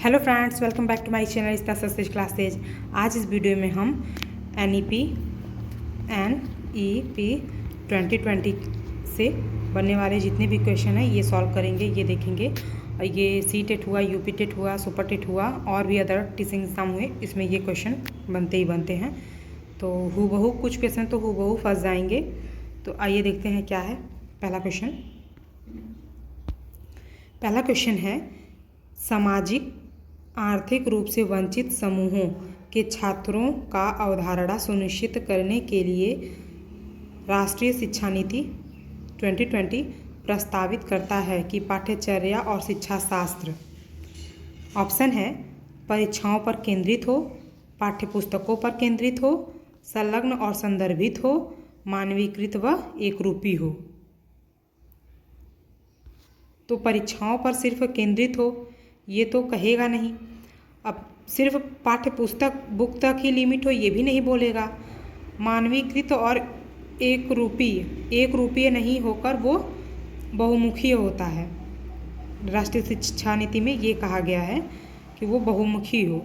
Hello friends, welcome back to my channel Star Success classes. आज इस video में हम एनईपी 2020 से बनने वाले जितने भी क्वेश्चन हैं ये सॉल्व करेंगे, ये देखेंगे। ये सी टेट हुआ, यूपी टेट हुआ, सुपर टेट हुआ और भी अदर टीचिंग एग्जाम हुए, इसमें ये क्वेश्चन बनते ही बनते हैं। तो हूबहू कुछ क्वेश्चन तो हूबहू फंस जाएंगे। तो आइए देखते हैं क्या है पहला क्वेश्चन है सामाजिक आर्थिक रूप से वंचित समूहों के छात्रों का अवधारणा सुनिश्चित करने के लिए राष्ट्रीय शिक्षा नीति 2020 प्रस्तावित करता है कि पाठ्यचर्या और शिक्षा शास्त्र ऑप्शन है परीक्षाओं पर केंद्रित हो, पाठ्यपुस्तकों पर केंद्रित हो, संलग्न और संदर्भित हो, मानवीकृत व एकरूपी हो। तो परीक्षाओं पर सिर्फ केंद्रित हो ये तो कहेगा नहीं। अब सिर्फ पाठ्य पुस्तक बुक तक ही लिमिट हो ये भी नहीं बोलेगा। मानवीकृत और एक रूपीय नहीं होकर वो बहुमुखी होता है। राष्ट्रीय शिक्षा नीति में ये कहा गया है कि वो बहुमुखी हो।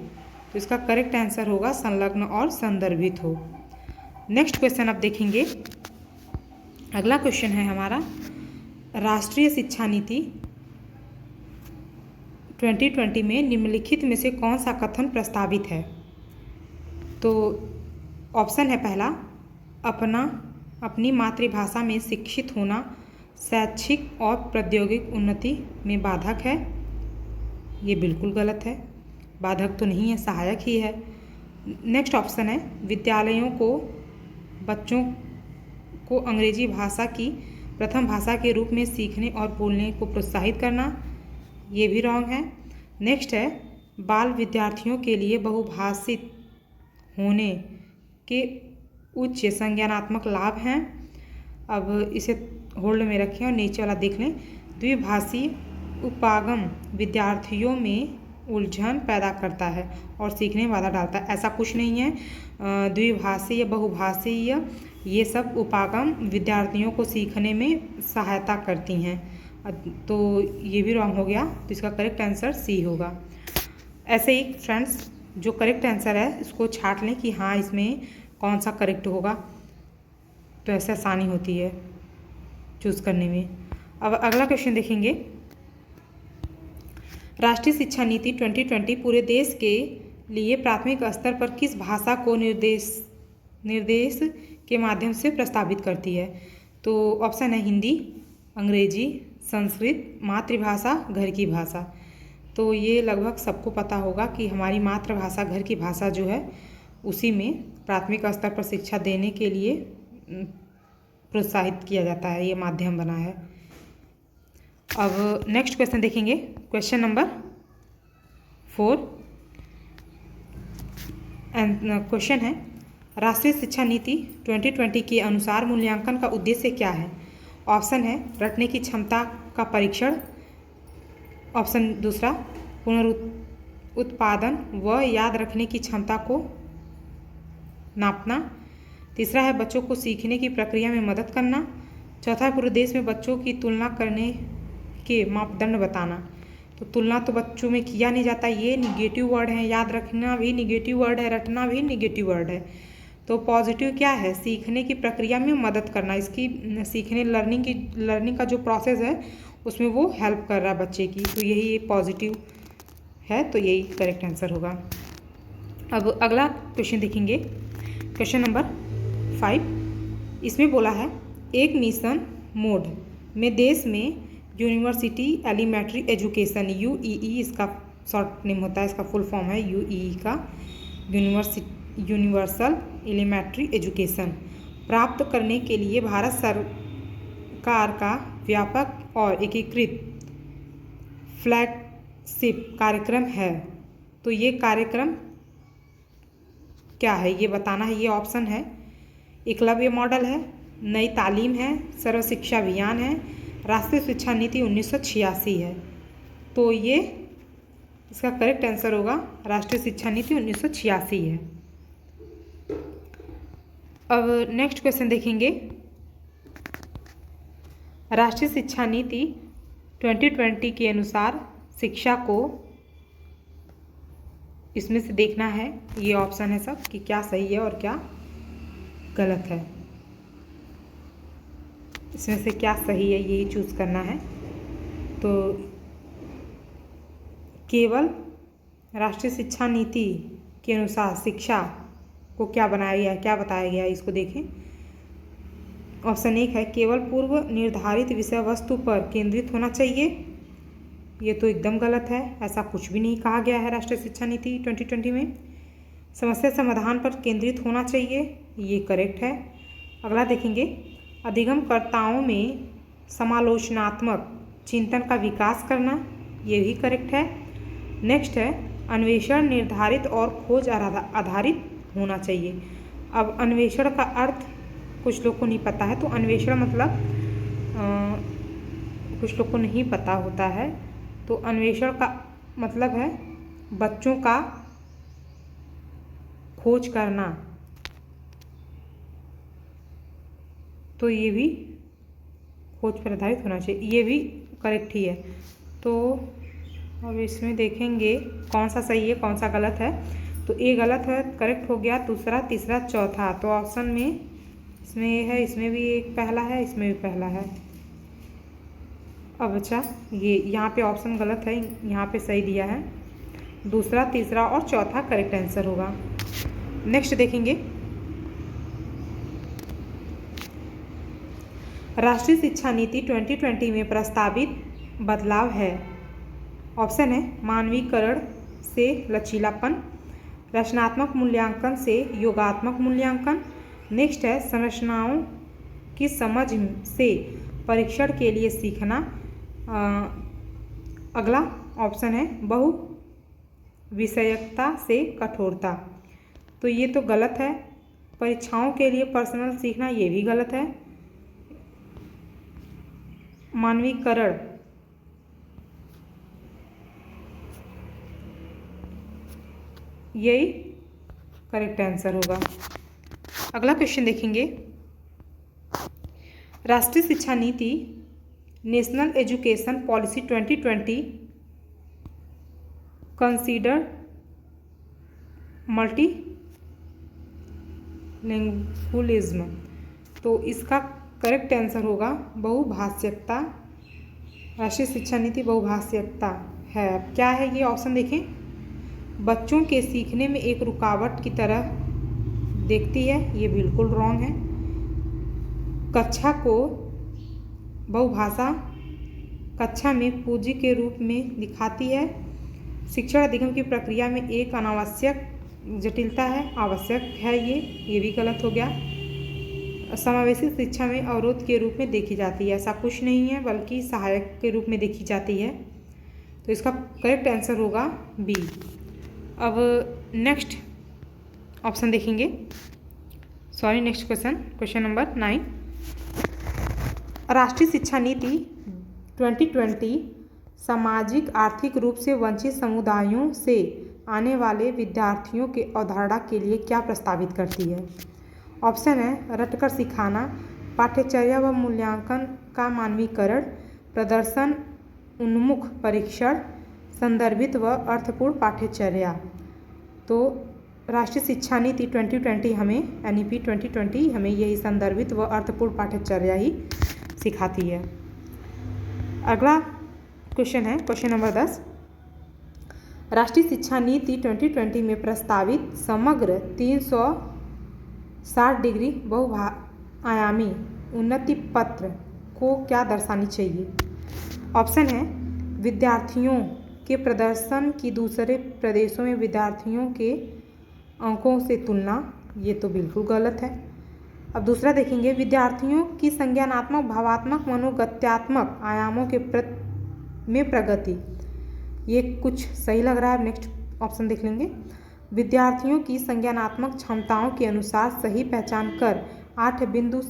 तो इसका करेक्ट आंसर होगा संलग्न और संदर्भित हो। नेक्स्ट क्वेश्चन आप देखेंगे। अगला क्वेश्चन है हमारा राष्ट्रीय शिक्षा नीति 2020 में निम्नलिखित में से कौन सा कथन प्रस्तावित है। तो ऑप्शन है पहला अपनी मातृभाषा में शिक्षित होना शैक्षिक और प्रौद्योगिक उन्नति में बाधक है। ये बिल्कुल गलत है, बाधक तो नहीं है, सहायक ही है। नेक्स्ट ऑप्शन है विद्यालयों को बच्चों को अंग्रेजी भाषा की प्रथम भाषा के रूप में सीखने और बोलने को प्रोत्साहित करना। ये भी रॉन्ग है। नेक्स्ट है बाल विद्यार्थियों के लिए बहुभाषित होने के उच्च संज्ञानात्मक लाभ हैं। अब इसे होल्ड में रखें और नीचे वाला देख लें। द्विभाषी उपागम विद्यार्थियों में उलझन पैदा करता है और सीखने में बाधा डालता है। ऐसा कुछ नहीं है। द्विभाषी या बहुभाषी ये सब उपागम विद्यार्थियों को सीखने में सहायता करती हैं। तो ये भी रॉन्ग हो गया। तो इसका करेक्ट आंसर सी होगा। ऐसे ही फ्रेंड्स जो करेक्ट आंसर है इसको छांट लें कि हाँ इसमें कौन सा करेक्ट होगा, तो ऐसे आसानी होती है चूज़ करने में। अब अगला क्वेश्चन देखेंगे। राष्ट्रीय शिक्षा नीति 2020 पूरे देश के लिए प्राथमिक स्तर पर किस भाषा को निर्देश के माध्यम से प्रस्तावित करती है। तो ऑप्शन है हिंदी, अंग्रेजी, संस्कृत, मातृभाषा, घर की भाषा। तो ये लगभग सबको पता होगा कि हमारी मातृभाषा घर की भाषा जो है उसी में प्राथमिक स्तर पर शिक्षा देने के लिए प्रोत्साहित किया जाता है, ये माध्यम बना है। अब नेक्स्ट क्वेश्चन देखेंगे। क्वेश्चन नंबर 4 क्वेश्चन है राष्ट्रीय शिक्षा नीति 2020 के अनुसार मूल्यांकन का उद्देश्य क्या है। ऑप्शन है रटने की क्षमता का परीक्षण, ऑप्शन दूसरा पुनरुत्पादन व याद रखने की क्षमता को नापना, तीसरा है बच्चों को सीखने की प्रक्रिया में मदद करना, चौथा है पूरे देश में बच्चों की तुलना करने के मापदंड बताना। तो तुलना तो बच्चों में किया नहीं जाता, ये निगेटिव वर्ड है। याद रखना भी निगेटिव वर्ड है, रटना भी निगेटिव वर्ड है। तो पॉजिटिव क्या है, सीखने की प्रक्रिया में मदद करना। इसकी सीखने लर्निंग का जो प्रोसेस है उसमें वो हेल्प कर रहा है बच्चे की। तो यही पॉजिटिव है, तो यही करेक्ट आंसर होगा। अब अगला क्वेश्चन देखेंगे। क्वेश्चन नंबर 5 इसमें बोला है एक मिशन मोड में देश में यूनिवर्सिटी एलिमेंट्री एजुकेशन यूईई इसका शॉर्ट नेम होता है, इसका फुल फॉर्म है यूईई का यूनिवर्सल एलिमेंट्री एजुकेशन प्राप्त करने के लिए भारत सरकार का व्यापक और एकीकृत फ्लैगशिप कार्यक्रम है। तो ये कार्यक्रम क्या है ये बताना है। ये ऑप्शन है एकलव्य मॉडल है, नई तालीम है, सर्व शिक्षा अभियान है, राष्ट्रीय शिक्षा नीति 1986 है। तो ये इसका करेक्ट आंसर होगा राष्ट्रीय शिक्षा नीति 1986 है। अब नेक्स्ट क्वेश्चन देखेंगे। राष्ट्रीय शिक्षा नीति 2020 के अनुसार शिक्षा को इसमें से देखना है, ये ऑप्शन है सब, कि क्या सही है और क्या गलत है। इसमें से क्या सही है यही चूज़ करना है। तो केवल राष्ट्रीय शिक्षा नीति के अनुसार शिक्षा को क्या बनाया गया है, क्या बताया गया है, इसको देखें। ऑप्शन 1 है केवल पूर्व निर्धारित विषय वस्तु पर केंद्रित होना चाहिए। ये तो एकदम गलत है, ऐसा कुछ भी नहीं कहा गया है राष्ट्रीय शिक्षा नीति 2020 में। समस्या समाधान पर केंद्रित होना चाहिए, ये करेक्ट है। अगला देखेंगे, अधिगमकर्ताओं में समालोचनात्मक चिंतन का विकास करना, ये भी करेक्ट है। नेक्स्ट है अन्वेषण निर्धारित और खोज आधारित होना चाहिए। अब अन्वेषण का अर्थ कुछ लोग को नहीं पता है, तो अन्वेषण मतलब कुछ लोग को नहीं पता होता है, तो अन्वेषण का मतलब है बच्चों का खोज करना, तो ये भी खोज पर आधारित होना चाहिए, ये भी करेक्ट ही है। तो अब इसमें देखेंगे कौन सा सही है कौन सा गलत है। तो ए गलत है, करेक्ट हो गया, दूसरा तीसरा चौथा। तो ऑप्शन में इसमें ये है, इसमें भी एक पहला है, इसमें भी पहला है। अब अच्छा, ये यहाँ पे ऑप्शन गलत है, यहाँ पे सही दिया है। दूसरा तीसरा और चौथा करेक्ट आंसर होगा। नेक्स्ट देखेंगे, राष्ट्रीय शिक्षा नीति 2020 में प्रस्तावित बदलाव है। ऑप्शन है मानवीकरण से लचीलापन, रचनात्मक मूल्यांकन से योगात्मक मूल्यांकन। नेक्स्ट है संरचनाओं की समझ से परीक्षण के लिए सीखना। अगला ऑप्शन है बहु विषयकता से कठोरता, तो ये तो गलत है। परीक्षाओं के लिए पर्सनल सीखना, ये भी गलत है। मानवीकरण, यही करेक्ट आंसर होगा। अगला क्वेश्चन देखेंगे, राष्ट्रीय शिक्षा नीति national education policy 2020 consider multilingualism, तो इसका करेक्ट आंसर होगा बहुभाषिकता। राष्ट्रीय शिक्षा नीति बहुभाषिकता है। क्या है ये ऑप्शन देखें, बच्चों के सीखने में एक रुकावट की तरह देखती है, ये बिल्कुल रॉन्ग है। कक्षा को बहुभाषा कक्षा में पूंजी के रूप में दिखाती है। शिक्षण अधिगम की प्रक्रिया में एक अनावश्यक जटिलता है, आवश्यक है, ये भी गलत हो गया। समावेशी शिक्षा में अवरोध के रूप में देखी जाती है, ऐसा कुछ नहीं है, बल्कि सहायक के रूप में देखी जाती है। तो इसका करेक्ट आंसर होगा बी। अब नेक्स्ट ऑप्शन देखेंगे, नेक्स्ट क्वेश्चन नंबर 9। राष्ट्रीय शिक्षा नीति 2020 सामाजिक आर्थिक रूप से वंचित समुदायों से आने वाले विद्यार्थियों के अवधारणा के लिए क्या प्रस्तावित करती है। ऑप्शन है रटकर सिखाना, पाठ्यचर्या व मूल्यांकन का मानवीकरण, प्रदर्शन उन्मुख परीक्षण, संदर्भित व अर्थपूर्ण पाठ्यचर्या। तो राष्ट्रीय शिक्षा नीति 2020 हमें NEP 2020 हमें यही संदर्भित व अर्थपूर्ण पाठ्यचर्या ही सिखाती है। अगला क्वेश्चन है क्वेश्चन नंबर 10। राष्ट्रीय शिक्षा नीति 2020 में प्रस्तावित समग्र 360 डिग्री बहुआयामी उन्नति पत्र को क्या दर्शानी चाहिए। ऑप्शन है विद्यार्थियों के प्रदर्शन की दूसरे प्रदेशों में विद्यार्थियों के अंकों से तुलना, ये तो बिल्कुल गलत है। अब दूसरा देखेंगे, विद्यार्थियों की संज्ञानात्मक भावात्मक मनोगत्यात्मक आयामों के में प्रगति, ये कुछ सही लग रहा है। नेक्स्ट ऑप्शन देख लेंगे, विद्यार्थियों की संज्ञानात्मक क्षमताओं के अनुसार सही पहचान कर 8 बिंदु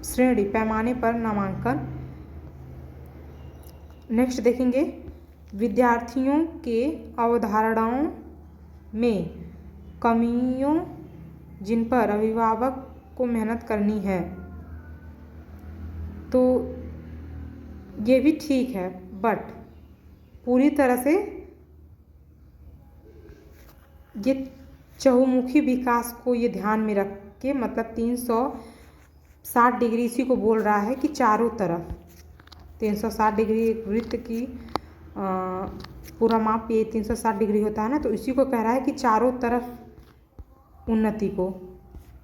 श्रेणी पैमाने पर नामांकन। नेक्स्ट देखेंगे, विद्यार्थियों के अवधारणाओं में कमियों जिन पर अभिभावक को मेहनत करनी है, तो ये भी ठीक है, बट पूरी तरह से ये चहुमुखी विकास को ये ध्यान में रख के, मतलब 360 डिग्री इसी को बोल रहा है कि चारों तरफ 360 डिग्री एक वृत्त की पूरा माप ये 360 डिग्री होता है ना, तो इसी को कह रहा है कि चारों तरफ उन्नति को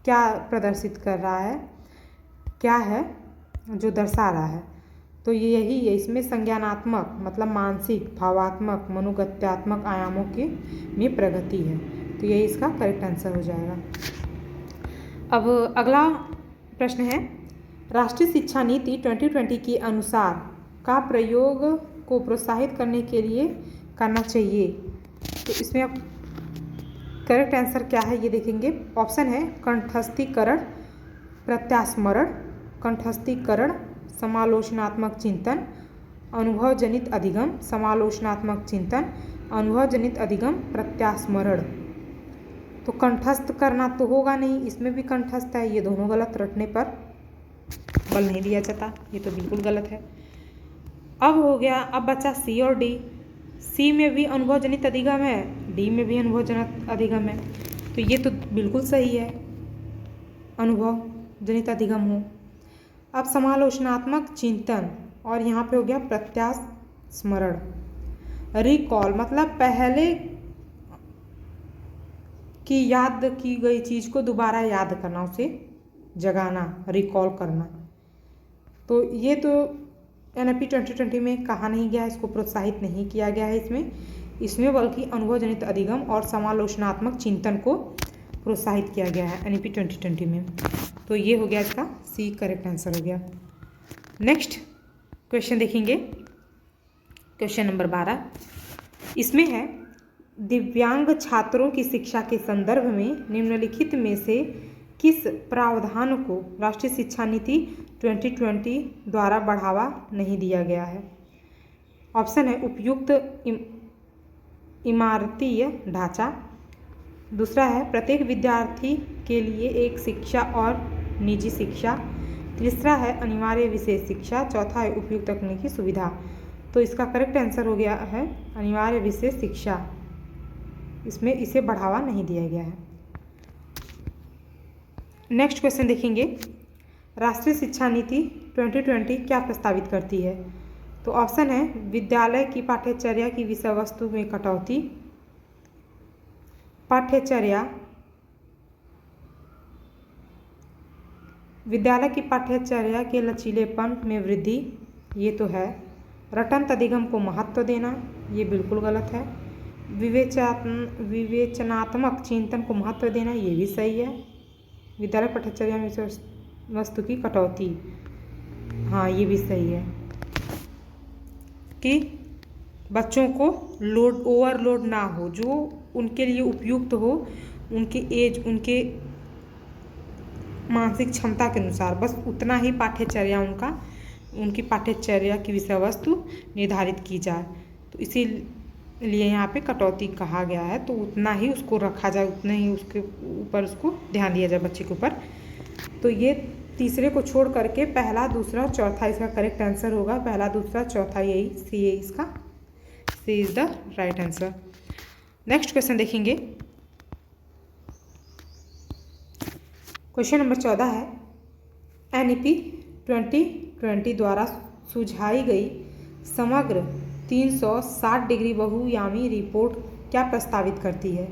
क्या प्रदर्शित कर रहा है, क्या है जो दर्शा रहा है। तो ये यही है, इसमें संज्ञानात्मक मतलब मानसिक, भावात्मक, मनोगत्यात्मक आयामों के में प्रगति है। तो यही इसका करेक्ट आंसर हो जाएगा। अब अगला प्रश्न है, राष्ट्रीय शिक्षा नीति 2020 के अनुसार का प्रयोग को प्रोत्साहित करने के लिए करना चाहिए। तो इसमें अब करेक्ट आंसर क्या है ये देखेंगे। ऑप्शन है कंठस्थीकरण, प्रत्यास्मरण, कंठस्थीकरण, समालोचनात्मक चिंतन, अनुभवजनित अधिगम, समालोचनात्मक चिंतन, अनुभवजनित अधिगम, प्रत्यास्मरण। तो कंठस्थ करना तो होगा नहीं, इसमें भी कंठस्थ है, ये दोनों गलत, रटने पर बल नहीं दिया जाता, ये तो बिल्कुल गलत है। अब हो गया, अब बचा सी और डी। सी में भी अनुभवजनित अधिगम है, डी में भी अनुभवजनित अधिगम है, तो ये तो बिल्कुल सही है, अनुभवजनित अधिगम हो। अब समालोचनात्मक चिंतन और यहाँ पे हो गया प्रत्यास्मरण। रिकॉल मतलब पहले की याद की गई चीज़ को दोबारा याद करना, उसे जगाना, रिकॉल करना। तो ये तो NEP 2020 में कहा नहीं गया, इसको प्रोत्साहित नहीं किया गया है इसमें बल्कि अनुभवजनित अधिगम और समालोचनात्मक चिंतन को प्रोत्साहित किया गया है NEP 2020 में। तो ये हो गया इसका सी करेक्ट आंसर हो गया। नेक्स्ट क्वेश्चन देखेंगे, क्वेश्चन नंबर 12। इसमें है, दिव्यांग छात्रों की शिक्षा के संदर्भ में निम्नलिखित में से किस प्रावधान को राष्ट्रीय शिक्षा नीति 2020 द्वारा बढ़ावा नहीं दिया गया है। ऑप्शन है उपयुक्त इमारतीय ढांचा, दूसरा है प्रत्येक विद्यार्थी के लिए एक शिक्षा और निजी शिक्षा, तीसरा है अनिवार्य विशेष शिक्षा, चौथा है उपयुक्त तकनीकी सुविधा। तो इसका करेक्ट आंसर हो गया है अनिवार्य विशेष शिक्षा, इसमें इसे बढ़ावा नहीं दिया गया है। नेक्स्ट क्वेश्चन देखेंगे, राष्ट्रीय शिक्षा नीति 2020 क्या प्रस्तावित करती है। तो ऑप्शन है विद्यालय की पाठ्यचर्या की विषय वस्तु में कटौती, विद्यालय की पाठ्यचर्या के लचीलेपन में वृद्धि, ये तो है। रटंत अधिगम को महत्व देना, ये बिल्कुल गलत है। विवेचनात्मक चिंतन को महत्व देना, ये भी सही है। विद्यालय पाठ्यचर्या में वस्तु की कटौती, हाँ ये भी सही है कि बच्चों को ओवरलोड ना हो, जो उनके लिए उपयुक्त हो, उनके एज, उनके मानसिक क्षमता के अनुसार बस उतना ही पाठ्यचर्या उनकी पाठ्यचर्या की विषय वस्तु निर्धारित की जाए। तो इसीलिए यहाँ पे कटौती कहा गया है, तो उतना ही उसको रखा जाए, उतने ही उसके ऊपर उसको ध्यान दिया जाए बच्चे के ऊपर। तो ये तीसरे को छोड़ करके पहला, दूसरा, चौथा इसका करेक्ट आंसर होगा। पहला, दूसरा, चौथा, यही सी है इसका, C is the right answer. Next question देखेंगे, क्वेश्चन नंबर 14 है, NEP 2020 द्वारा सुझाई गई समग्र 360 डिग्री बहुयामी रिपोर्ट क्या प्रस्तावित करती है।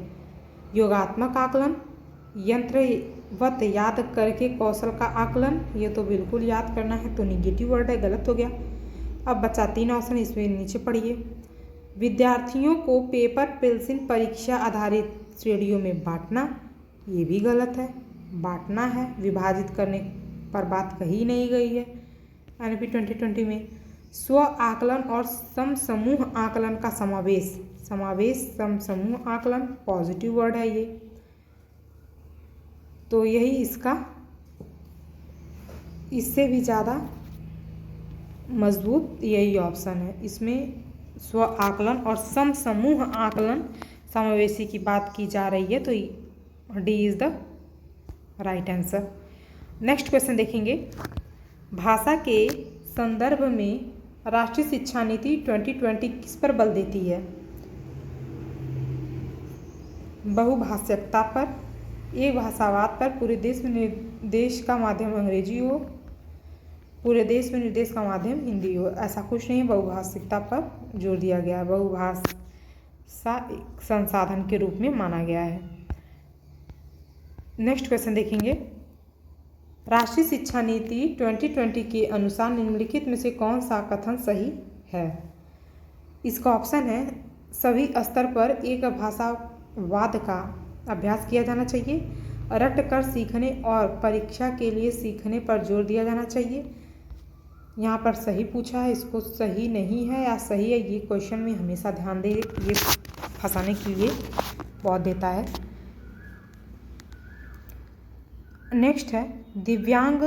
योगात्मक आकलन, यंत्रवत याद करके कौशल का आकलन, ये तो बिल्कुल याद करना है, तो निगेटिव वर्ड है, गलत हो गया। अब बचा 3 ऑप्शन, इसमें नीचे पढ़िए। विद्यार्थियों को पेपर पेंसिल परीक्षा आधारित श्रेणियों में बांटना, ये भी गलत है, बांटना है, विभाजित करने पर बात कही नहीं गई है NEP 2020 में। स्व आकलन और समसमूह आकलन का समावेश, समसमूह आकलन पॉजिटिव वर्ड है ये, तो यही इसका, इससे भी ज़्यादा मजबूत यही ऑप्शन है। इसमें स्व आकलन और समसमूह आकलन समावेशी की बात की जा रही है, तो D is the right answer. Next question देखेंगे, भाषा के संदर्भ में राष्ट्रीय शिक्षा नीति 2020 किस पर बल देती है। बहुभाषिकता पर, एक भाषावाद पर, पूरे देश में निर्देश का माध्यम अंग्रेजी हो, पूरे देश में निर्देश का माध्यम हिंदी हो। ऐसा कुछ नहीं, बहुभाषिकता पर जोर दिया गया है, बहुभाषा एक संसाधन के रूप में माना गया है। नेक्स्ट क्वेश्चन देखेंगे, राष्ट्रीय शिक्षा नीति 2020 के अनुसार निम्नलिखित में से कौन सा कथन सही है? इसका ऑप्शन है, सभी स्तर पर एक भाषावाद का अभ्यास किया जाना चाहिए, रट कर सीखने और परीक्षा के लिए सीखने पर जोर दिया जाना चाहिए। यहाँ पर सही पूछा है, इसको सही नहीं है या सही है, ये क्वेश्चन में हमेशा ध्यान दे, ये फंसाने के लिए बहुत देता है। नेक्स्ट है, दिव्यांग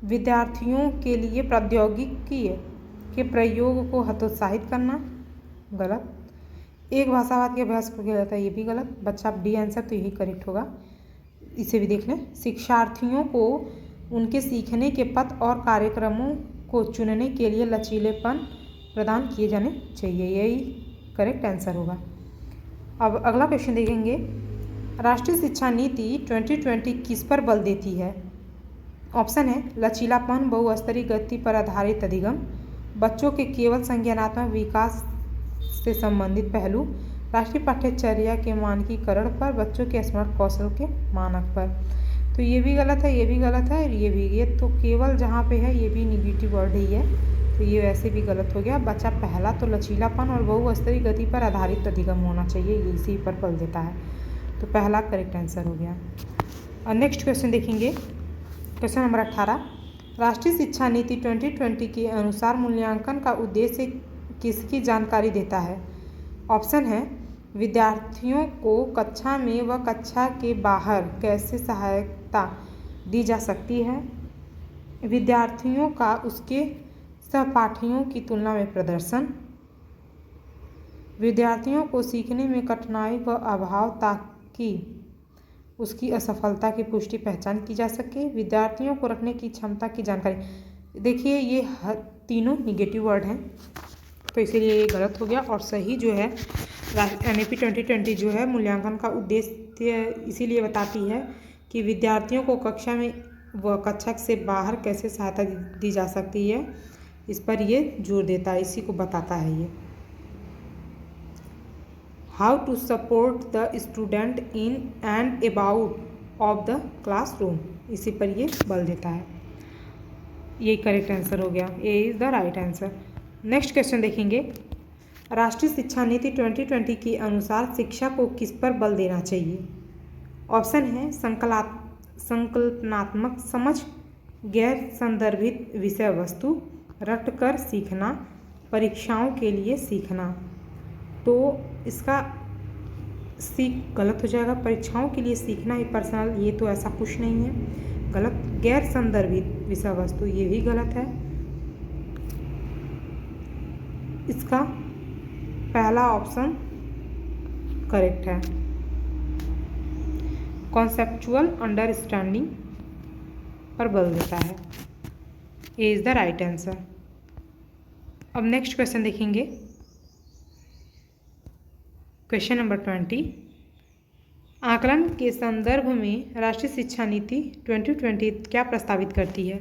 विद्यार्थियों के लिए प्रौद्योगिकी के प्रयोग को हतोत्साहित करना, गलत। एक भाषावाद के अभ्यास को किया जाता है, ये भी गलत। बच्चा डी आंसर, तो यही करेक्ट होगा। इसे भी देख लें, शिक्षार्थियों को उनके सीखने के पथ और कार्यक्रमों को चुनने के लिए लचीलेपन प्रदान किए जाने चाहिए, यही करेक्ट आंसर होगा। अब अगला क्वेश्चन देखेंगे, राष्ट्रीय शिक्षा नीति 2020 किस पर बल देती है? ऑप्शन है, लचीलापन, बहुस्तरीय गति पर आधारित अधिगम, बच्चों के केवल संज्ञानात्मक विकास से संबंधित पहलू, राष्ट्रीय पाठ्यचर्या के मानकीकरण पर, बच्चों के स्मरण कौशल के मानक पर। तो ये भी गलत है, ये भी गलत है, ये भी, ये तो केवल जहाँ पे है ये भी निगेटिव वर्ड ही है, तो ये वैसे भी गलत हो गया। बच्चा पहला तो लचीलापन और बहुस्तरीय गति पर आधारित अधिगम होना चाहिए, ये इसी पर बल देता है, तो पहला करेक्ट आंसर हो गया। और नेक्स्ट क्वेश्चन देखेंगे, क्वेश्चन नंबर 18, राष्ट्रीय शिक्षा नीति 2020 के अनुसार मूल्यांकन का उद्देश्य किसकी जानकारी देता है? ऑप्शन है, विद्यार्थियों को कक्षा में व कक्षा के बाहर कैसे सहायता दी जा सकती है, विद्यार्थियों का उसके सहपाठियों की तुलना में प्रदर्शन, विद्यार्थियों को सीखने में कठिनाई व अभाव ताकि उसकी असफलता की पुष्टि पहचान की जा सके, विद्यार्थियों को रखने की क्षमता की जानकारी। देखिए ये तीनों निगेटिव वर्ड हैं, तो इसीलिए ये गलत हो गया। और सही जो है NAP 2020 जो है मूल्यांकन का उद्देश्य इसीलिए बताती है कि विद्यार्थियों को कक्षा में व कक्षा से बाहर कैसे सहायता दी जा सकती है, इस पर ये जोर देता है, इसी को बताता है ये। How to support the student in and about of the classroom, इसी पर ये बल देता है, ये करेक्ट आंसर हो गया, A is the right answer. Next question देखेंगे, राष्ट्रीय शिक्षा नीति 2020 के अनुसार शिक्षा को किस पर बल देना चाहिए? ऑप्शन है, संकल्पनात्मक समझ, गैर संदर्भित विषय वस्तु, रटकर सीखना, परीक्षाओं के लिए सीखना। तो इसका गलत हो जाएगा, परीक्षाओं के लिए सीखना ही पर्सनल, ये तो ऐसा कुछ नहीं है, गलत। गैर संदर्भित विषय वस्तु, ये भी गलत है। इसका पहला ऑप्शन करेक्ट है, कॉन्सेप्चुअल अंडरस्टैंडिंग पर बल देता है, A is the right answer. अब नेक्स्ट क्वेश्चन देखेंगे, क्वेश्चन नंबर 20, आकलन के संदर्भ में राष्ट्रीय शिक्षा नीति 2020 क्या प्रस्तावित करती है?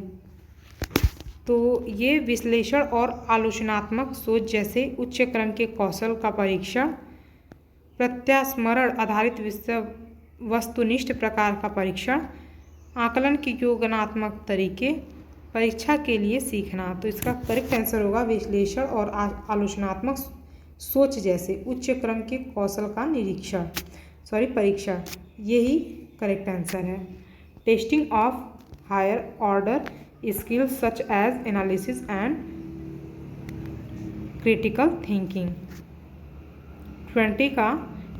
तो ये विश्लेषण और आलोचनात्मक सोच जैसे उच्च क्रम के कौशल का परीक्षण, प्रत्यास्मरण आधारित विषय वस्तुनिष्ठ प्रकार का परीक्षण, आकलन के योगात्मक तरीके, परीक्षा के लिए सीखना। तो इसका करेक्ट आंसर होगा विश्लेषण और आलोचनात्मक सोच जैसे उच्च क्रम के कौशल का परीक्षण, यही करेक्ट आंसर है। Testing of higher order skills such as analysis and critical thinking, 20 का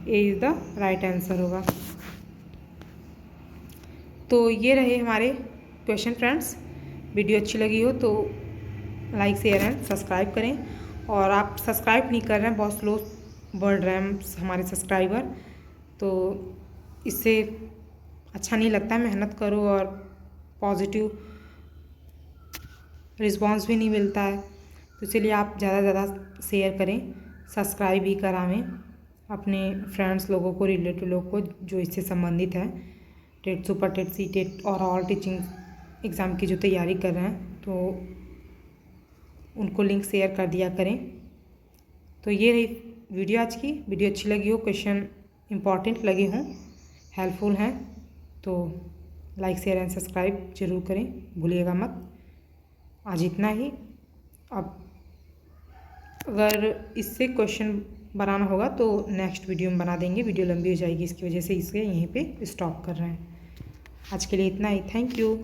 A is the right answer होगा। तो ये रहे हमारे क्वेश्चन फ्रेंड्स, वीडियो अच्छी लगी हो तो लाइक शेयर एंड सब्सक्राइब करें, और आप सब्सक्राइब नहीं कर रहे हैं, बहुत स्लो बढ़ रहे हैं हमारे सब्सक्राइबर, तो इससे अच्छा नहीं लगता है। मेहनत करो और पॉजिटिव रिस्पॉन्स भी नहीं मिलता है, तो इसलिए आप ज़्यादा से ज़्यादा शेयर करें, सब्सक्राइब भी करावें। अपने फ्रेंड्स लोगों को, रिलेटिव लोगों को जो इससे संबंधित है, TET, super TET, C TET और ऑल टीचिंग एग्ज़ाम की जो तैयारी कर रहे हैं, तो उनको लिंक शेयर कर दिया करें। तो ये रही वीडियो आज की। वीडियो अच्छी लगी हो, क्वेश्चन इम्पॉर्टेंट लगे हों, हेल्पफुल हैं, तो लाइक शेयर एंड सब्सक्राइब जरूर करें, भूलिएगा मत। आज इतना ही। अब अगर इससे क्वेश्चन बनाना होगा तो नेक्स्ट वीडियो में बना देंगे, वीडियो लंबी हो जाएगी, इसकी वजह से इसे यहीं पे स्टॉप कर रहे हैं। आज के लिए इतना ही। Thank you.